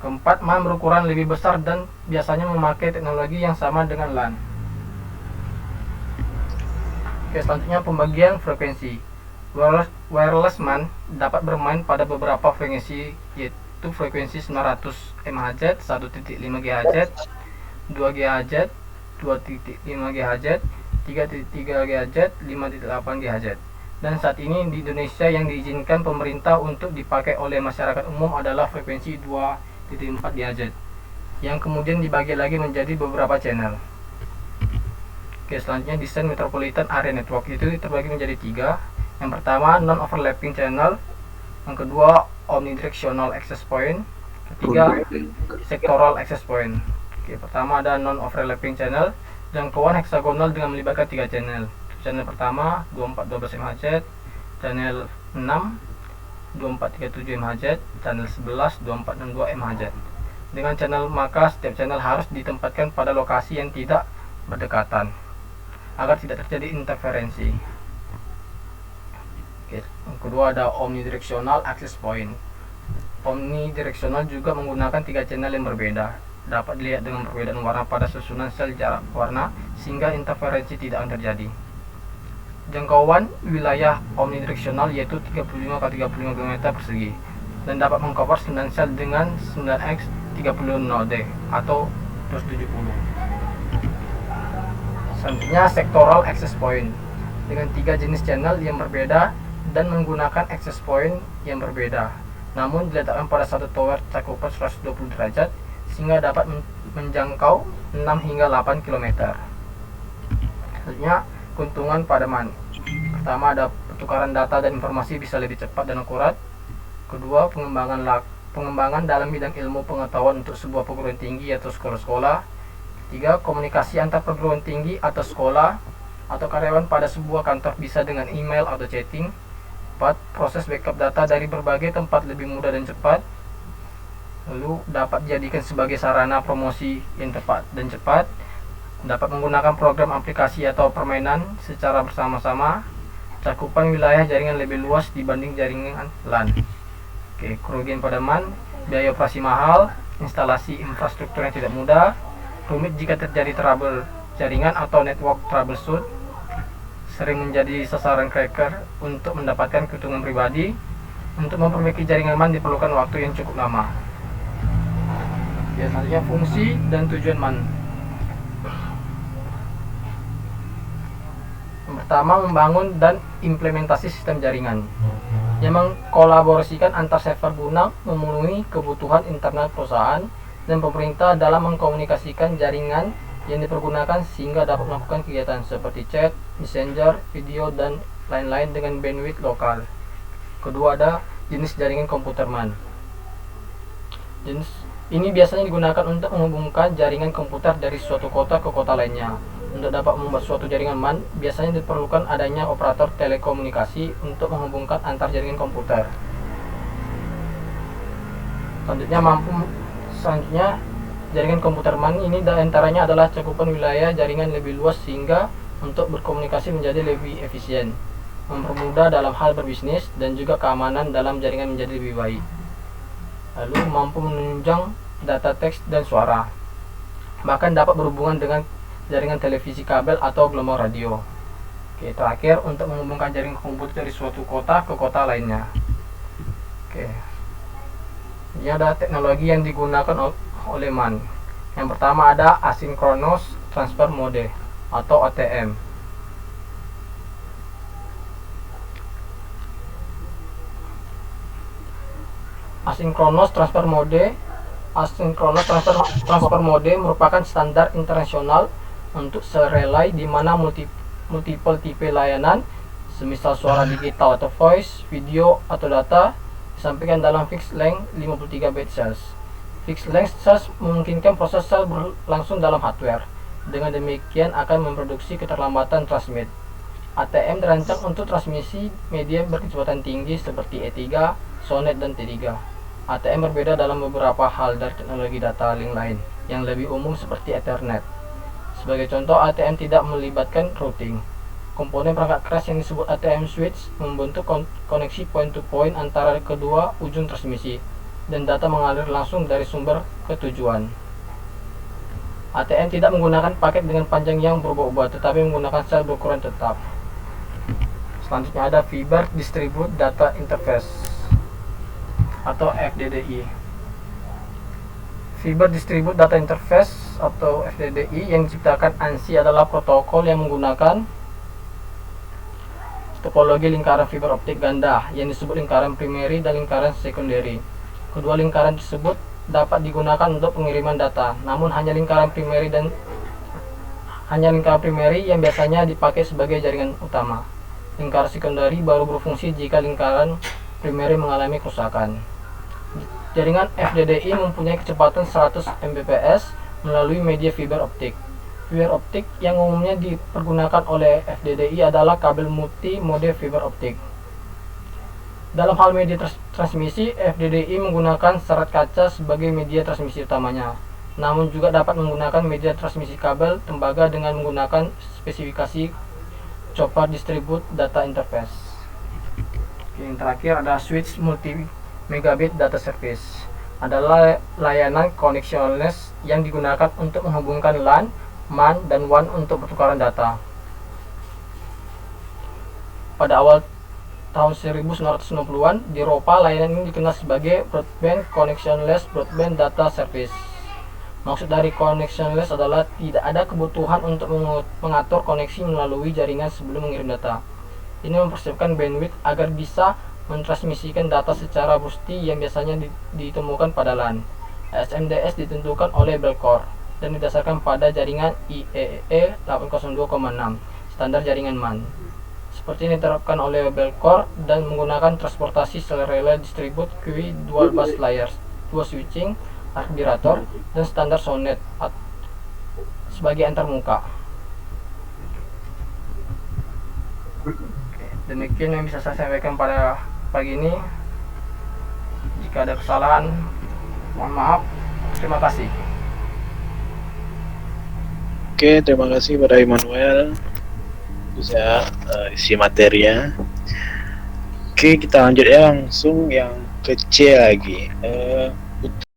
Keempat, MAN berukuran lebih besar dan biasanya memakai teknologi yang sama dengan LAN. Oke, selanjutnya pembagian frekuensi. Wireless MAN dapat bermain pada beberapa frekuensi, yaitu frekuensi 900 MHz, 1.5 GHz, 2 GHz, 2.5 GHz, 3.3 GHz, 5.8 GHz. Dan saat ini di Indonesia yang diizinkan pemerintah untuk dipakai oleh masyarakat umum adalah frekuensi 2.4 GHz, yang kemudian dibagi lagi menjadi beberapa channel. Oke, selanjutnya desain Metropolitan Area Network itu terbagi menjadi 3. Yang pertama, non-overlapping channel. Yang kedua, omnidirectional access point. Ketiga, sectoral access point. Oke, pertama ada non-overlapping channel. Jangkauan heksagonal dengan melibatkan 3 channel. Channel pertama 2412 MHz, channel 6 2437 MHz, channel 11 2462 MHz. Dengan channel maka setiap channel harus ditempatkan pada lokasi yang tidak berdekatan agar tidak terjadi interferensi. Oke, yang kedua ada omnidirectional access point. Omnidirectional juga menggunakan 3 channel yang berbeda. Dapat dilihat dengan perbedaan warna pada susunan sel jarak warna sehingga interferensi tidak akan terjadi. Jangkauan wilayah omnidirectional yaitu 35 x 35 km persegi dan dapat mengcover 9 sel dengan 9x 30D atau 270. Selanjutnya sectoral access point dengan 3 jenis channel yang berbeda dan menggunakan access point yang berbeda, namun diletakkan pada satu tower cakupan 120 derajat sehingga dapat menjangkau 6 hingga 8 km. Selanjutnya keuntungan pada MAN. Pertama ada pertukaran data dan informasi bisa lebih cepat dan akurat. Kedua, pengembangan dalam bidang ilmu pengetahuan untuk sebuah perguruan tinggi atau sekolah-sekolah. Tiga, komunikasi antar perguruan tinggi atau sekolah atau karyawan pada sebuah kantor bisa dengan email atau chatting. 4, proses backup data dari berbagai tempat lebih mudah dan cepat. Lalu dapat dijadikan sebagai sarana promosi yang tepat dan cepat. Dapat menggunakan program aplikasi atau permainan secara bersama-sama. Cakupan wilayah jaringan lebih luas dibanding jaringan LAN. Oke, kerugian pada MAN, biaya operasi mahal, instalasi infrastruktur yang tidak mudah, rumit jika terjadi trouble jaringan atau network troubleshoot, sering menjadi sasaran cracker untuk mendapatkan keuntungan pribadi. Untuk memperbaiki jaringan MAN diperlukan waktu yang cukup lama. Ya, selanjutnya fungsi dan tujuan MAN. Yang pertama, membangun dan implementasi sistem jaringan yang mengkolaborasikan antar server guna memenuhi kebutuhan internal perusahaan dan pemerintah dalam mengkomunikasikan jaringan yang dipergunakan sehingga dapat melakukan kegiatan seperti chat, messenger, video, dan lain-lain dengan bandwidth lokal. Kedua ada jenis jaringan komputer MAN. Jenis ini biasanya digunakan untuk menghubungkan jaringan komputer dari suatu kota ke kota lainnya. Untuk dapat membuat suatu jaringan MAN, biasanya diperlukan adanya operator telekomunikasi untuk menghubungkan antar jaringan komputer. Selanjutnya, jaringan komputer MAN ini diantaranya adalah cakupan wilayah jaringan lebih luas sehingga untuk berkomunikasi menjadi lebih efisien, mempermudah dalam hal berbisnis, dan juga keamanan dalam jaringan menjadi lebih baik. Lalu mampu menunjang data teks dan suara, bahkan dapat berhubungan dengan jaringan televisi kabel atau gelombang radio. Oke, terakhir untuk menghubungkan jaringan komputer dari suatu kota ke kota lainnya. Oke, ini ada teknologi yang digunakan oleh MAN. Yang pertama ada Asynchronous Transfer Mode atau ATM. Asynchronous Transfer Mode merupakan standar internasional untuk serelay di mana multiple tipe layanan, semisal suara digital atau voice, video atau data, disampaikan dalam fixed length 53 bit cells. Fixed length cells memungkinkan proses sel berlangsung dalam hardware. Dengan demikian akan memproduksi keterlambatan transmit. ATM dirancang untuk transmisi media berkecepatan tinggi seperti E3, SONET, dan T3. ATM berbeda dalam beberapa hal dari teknologi data link lain yang lebih umum seperti Ethernet. Sebagai contoh, ATM tidak melibatkan routing. Komponen perangkat keras yang disebut ATM switch membentuk koneksi point-to-point antara kedua ujung transmisi. dan data mengalir langsung dari sumber ke tujuan. ATN tidak menggunakan paket dengan panjang yang berubah-ubah, tetapi menggunakan sel berukuran tetap. Selanjutnya ada Fiber Distribute Data Interface atau FDDI. Fiber Distribute Data Interface atau FDDI yang diciptakan ANSI adalah protokol yang menggunakan topologi lingkaran fiber optik ganda yang disebut lingkaran primary dan lingkaran secondary. Kedua lingkaran tersebut dapat digunakan untuk pengiriman data, namun hanya lingkaran primary yang biasanya dipakai sebagai jaringan utama. Lingkaran secondary baru berfungsi jika lingkaran primary mengalami kerusakan. Jaringan FDDI mempunyai kecepatan 100 Mbps melalui media fiber optik. Fiber optik yang umumnya dipergunakan oleh FDDI adalah kabel multi mode fiber optik. Dalam hal media transmisi, FDDI menggunakan serat kaca sebagai media transmisi utamanya, namun juga dapat menggunakan media transmisi kabel tembaga dengan menggunakan spesifikasi Chopper Distribute Data Interface. Yang terakhir ada Switch Multi Megabit Data Service, adalah layanan connectionless yang digunakan untuk menghubungkan LAN, MAN, dan WAN untuk pertukaran data. Pada awal tahun 1990-an, di Eropa layanan ini dikenal sebagai Broadband Connectionless Broadband Data Service. Maksud dari connectionless adalah tidak ada kebutuhan untuk mengatur koneksi melalui jaringan sebelum mengirim data. Ini mempersiapkan bandwidth agar bisa mentransmisikan data secara pasti yang biasanya ditemukan pada LAN. SMDS ditentukan oleh Bellcore dan didasarkan pada jaringan IEEE 802,6, standar jaringan MAN. Seperti ini diterapkan oleh Bellcore dan menggunakan transportasi Relay Distribute QI Dual Bus Layers, 2 switching, arbirator, dan standar SONET sebagai antarmuka. Demikian yang bisa saya sampaikan pada pagi ini. Jika ada kesalahan, mohon maaf. Terima kasih. Oke, terima kasih pada Immanuel bisa isi materinya. Oke, kita lanjut ya langsung yang ke C lagi.